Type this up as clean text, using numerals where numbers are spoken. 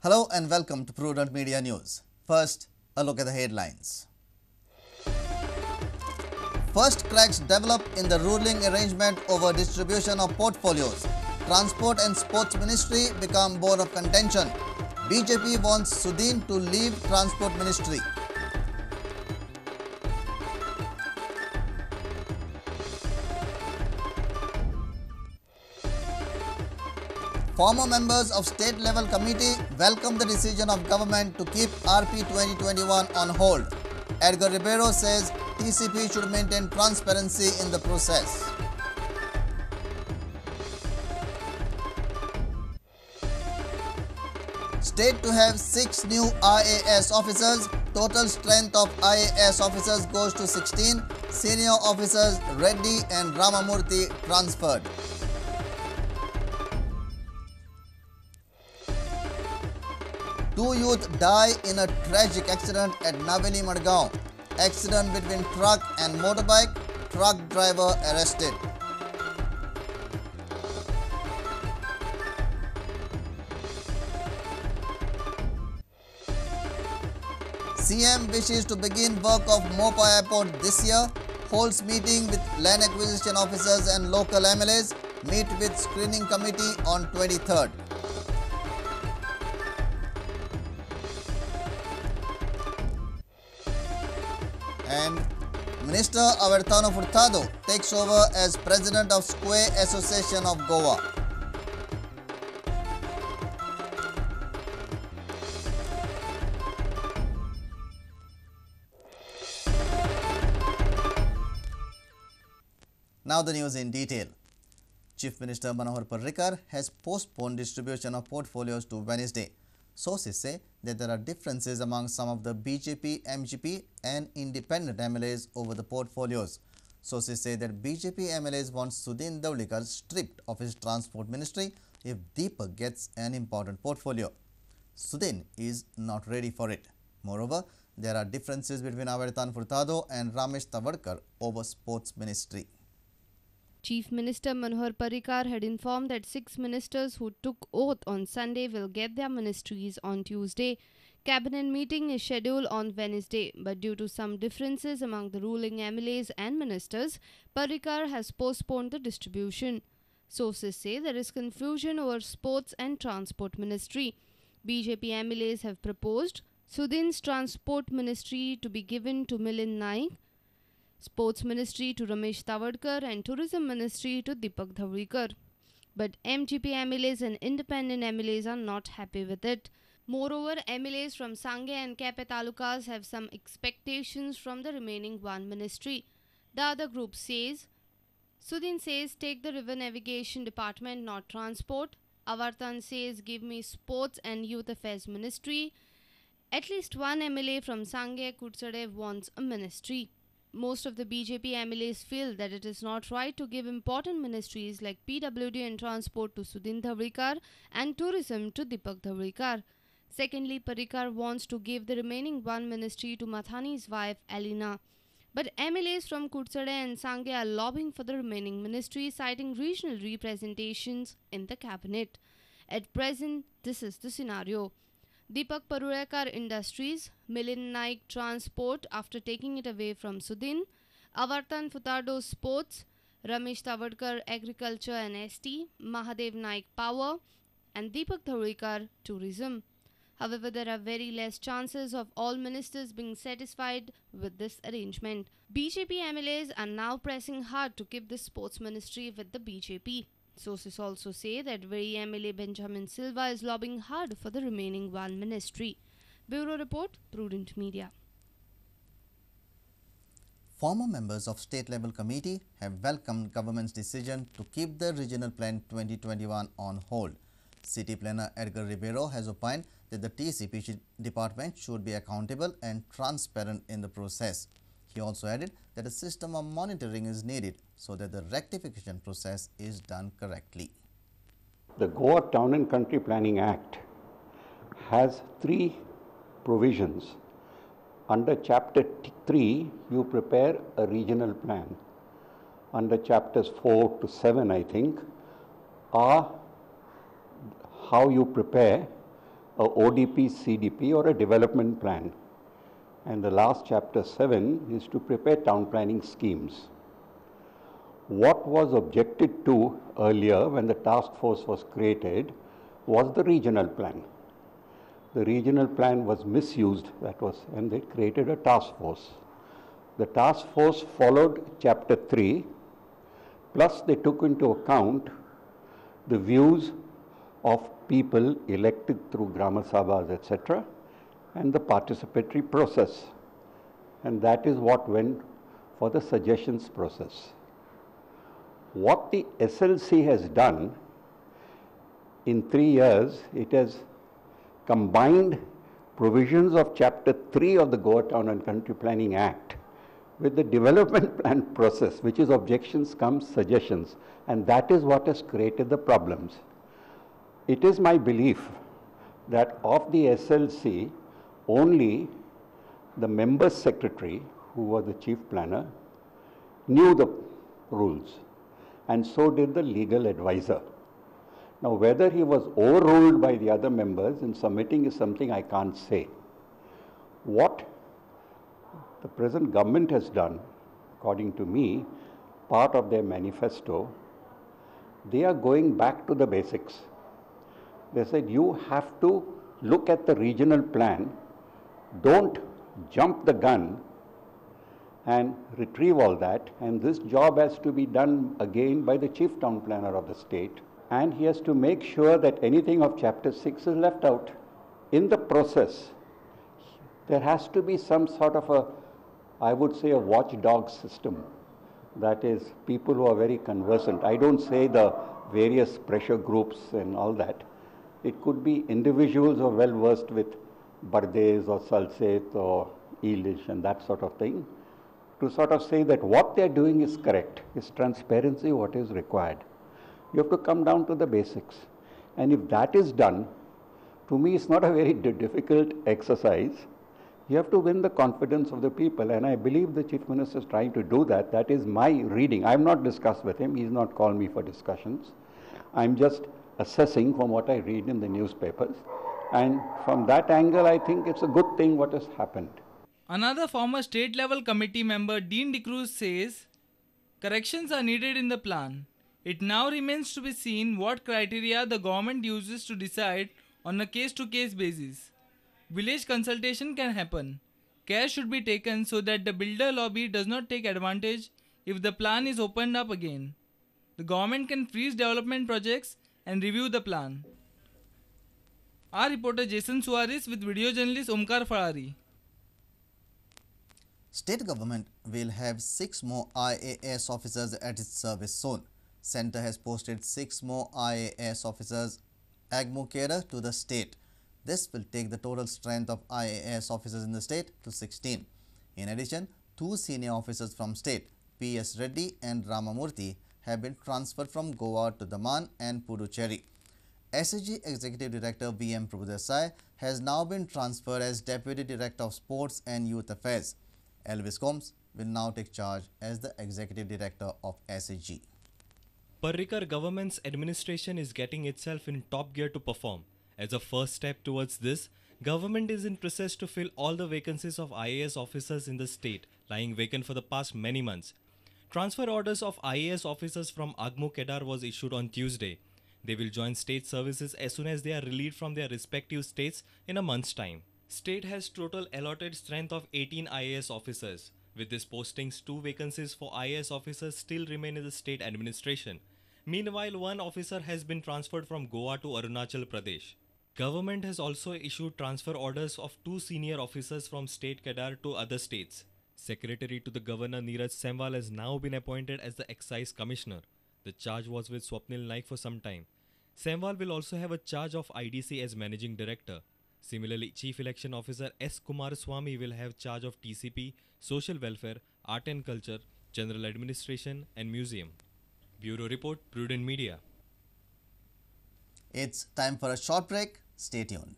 Hello and welcome to Prudent Media News. First, a look at the headlines. First cracks develop in the ruling arrangement over distribution of portfolios. Transport and Sports Ministry become bone of contention. BJP wants Sudin to leave Transport Ministry. Former members of State Level Committee welcome the decision of government to keep RP 2021 on hold. Edgar Ribeiro says TCP should maintain transparency in the process. State to have 6 new IAS officers. Total strength of IAS officers goes to 16. Senior officers Reddy and Ramamurthy transferred. Two youth die in a tragic accident at Naveli Madgaon. Accident between truck and motorbike. Truck driver arrested. CM wishes to begin work of Mopa Airport this year. Holds meeting with land acquisition officers and local MLAs. Meet with screening committee on 23rd. And Minister Albertano Furtado takes over as President of Square Association of Goa. Now the news in detail. Chief Minister Manohar Parrikar has postponed distribution of portfolios to Wednesday. Sources say that there are differences among some of the BJP, MGP and independent MLAs over the portfolios. Sources say that BJP MLAs want Sudin Dhawlikar stripped of his transport ministry if Deepak gets an important portfolio. Sudin is not ready for it. Moreover, there are differences between Avartan Furtado and Ramesh Tavadkar over sports ministry. Chief Minister Manohar Parrikar had informed that 6 ministers who took oath on Sunday will get their ministries on Tuesday. Cabinet meeting is scheduled on Wednesday, but due to some differences among the ruling MLAs and ministers, Parrikar has postponed the distribution. Sources say there is confusion over sports and transport ministry. BJP MLAs have proposed Sudin's transport ministry to be given to Milind Naik, Sports Ministry to Ramesh Tavadkar and Tourism Ministry to Deepak Dhawlikar. But MGP MLAs and independent MLAs are not happy with it. Moreover, MLAs from Sangay and Kepe talukas have some expectations from the remaining one ministry. The other group says, Sudin says take the river navigation department, not transport. Avartan says give me sports and youth affairs ministry. At least one MLA from Sangay Kutsade wants a ministry. Most of the BJP MLAs feel that it is not right to give important ministries like PWD and Transport to Sudin Dhawlikar and Tourism to Deepak Dhawlikar. Secondly, Parrikar wants to give the remaining one ministry to Mathani's wife, Alina. But MLAs from Kutsade and Sangay are lobbying for the remaining ministry, citing regional representations in the cabinet. At present, this is the scenario. Deepak Parulekar Industries, Milind Naik Transport after taking it away from Sudin, Avartan Furtado Sports, Ramesh Tavadkar Agriculture and ST, Mahadev Naik Power and Deepak Dhawlikar Tourism. However, there are very less chances of all ministers being satisfied with this arrangement. BJP MLAs are now pressing hard to keep the sports ministry with the BJP. Sources also say that very MLA Benjamin Silva is lobbying hard for the remaining one ministry. Bureau Report, Prudent Media. Former members of State Level Committee have welcomed government's decision to keep the Regional Plan 2021 on hold. City Planner Edgar Ribeiro has opined that the TCP department should be accountable and transparent in the process. He also added that a system of monitoring is needed so that the rectification process is done correctly. The Goa Town and Country Planning Act has 3 provisions. Under Chapter 3, you prepare a regional plan. Under Chapters 4 to 7, I think, are how you prepare a ODP, CDP or a development plan. And the last chapter 7 is to prepare town planning schemes. What was objected to earlier when the task force was created was the regional plan. The regional plan was misused, and they created a task force. The task force followed chapter 3, plus they took into account the views of people elected through Grama Sabhas, etc., and the participatory process. And that is what went for the suggestions process. What the SLC has done in 3 years, it has combined provisions of Chapter 3 of the Goa Town and Country Planning Act with the development plan process, which is objections come suggestions, and that is what has created the problems. It is my belief that of the SLC, only the member secretary, who was the chief planner, knew the rules, and so did the legal advisor. Now, whether he was overruled by the other members in submitting is something I can't say. What the present government has done, according to me, part of their manifesto, they are going back to the basics. They said you have to look at the regional plan, don't jump the gun and retrieve all that, and this job has to be done again by the chief town planner of the state, and he has to make sure that anything of chapter 6 is left out. In the process, there has to be some sort of a, I would say, a watchdog system. That is, people who are very conversant. I don't say the various pressure groups and all that. It could be individuals who are well versed with Bardes or Salset or Elish and that sort of thing, to sort of say that what they're doing is correct, is transparency what is required. You have to come down to the basics. And if that is done, to me it's not a very difficult exercise. You have to win the confidence of the people, and I believe the Chief Minister is trying to do that. That is my reading. I have not discussed with him. He has not called me for discussions. I'm just assessing from what I read in the newspapers. And from that angle, I think it's a good thing what has happened. Another former state-level committee member, Dean DeCruz, says corrections are needed in the plan. It now remains to be seen what criteria the government uses to decide on a case-to-case basis. Village consultation can happen. Care should be taken so that the builder lobby does not take advantage if the plan is opened up again. The government can freeze development projects and review the plan. Our reporter Jason Suarez with video journalist Omkar Farari. State government will have 6 more IAS officers at its service zone. Centre has posted 6 more IAS officers Agmukera to the state. This will take the total strength of IAS officers in the state to 16. In addition, 2 senior officers from state, P.S. Reddy and Ramamurthy, have been transferred from Goa to Daman and Puducherry. SAG Executive Director V.M. Prabhudesai has now been transferred as Deputy Director of Sports and Youth Affairs. Elvis Combs will now take charge as the Executive Director of SAG. Parrikar government's administration is getting itself in top gear to perform. As a first step towards this, government is in process to fill all the vacancies of IAS officers in the state, lying vacant for the past many months. Transfer orders of IAS officers from Agmo Kedar was issued on Tuesday. They will join state services as soon as they are relieved from their respective states in a month's time. State has total allotted strength of 18 IAS officers. With these postings, 2 vacancies for IAS officers still remain in the state administration. Meanwhile, 1 officer has been transferred from Goa to Arunachal Pradesh. Government has also issued transfer orders of 2 senior officers from state Kedar to other states. Secretary to the Governor Neeraj Semwal has now been appointed as the Excise Commissioner. The charge was with Swapnil Naik for some time. Semwal will also have a charge of IDC as Managing Director. Similarly, Chief Election Officer S. Kumaraswamy will have charge of TCP, Social Welfare, Art and Culture, General Administration and Museum. Bureau Report, Prudent Media. It's time for a short break. Stay tuned.